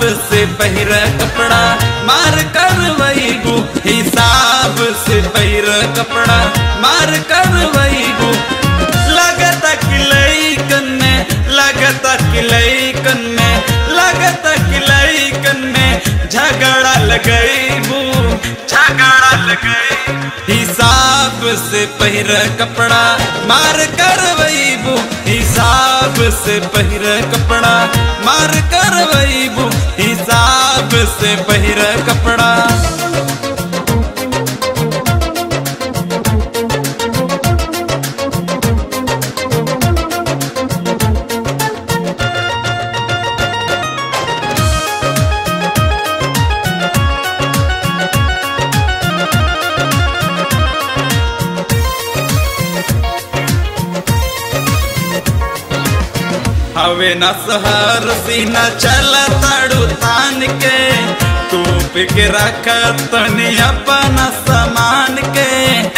से पहिर कपड़ा मार करवैबू, हिसाब से पहिर कपड़ा मार करवैबू। लगता कि लइकन में, लगता कि लइकन में, लगता कि लइकन में झगड़ा लगैबू, झगड़ा लगैबू। हिसाब से पहिर कपड़ा मार करवैबू, हिसाब से पहिर कपड़ा मार करवैबू, हिसाब से पहिर कपड़ा। हवे न सहर सीना चल ताड़ू तान के, तू के रख तनी अपना सामान के,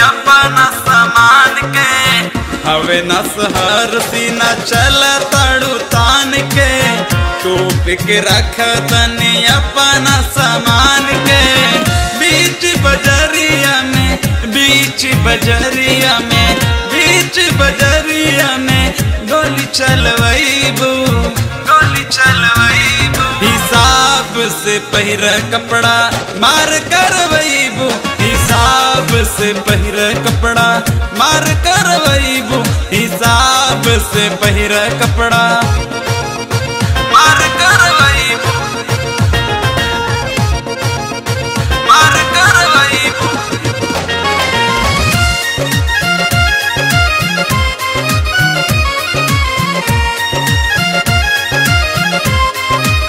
अपना सामान के। हवे न सहर सीना चल ताड़ू तान के, तू के रख तनी अपना सामान के। बीच बजरिया में, बीच बजरिया में, बीच बजरिया में गोली चलवैबू, गोली चलवैबू। हिसाब से पहिर कपड़ा मार करवैबू, हिसाब से पहिर कपड़ा मार करवैबू, हिसाब से पहिर कपड़ा।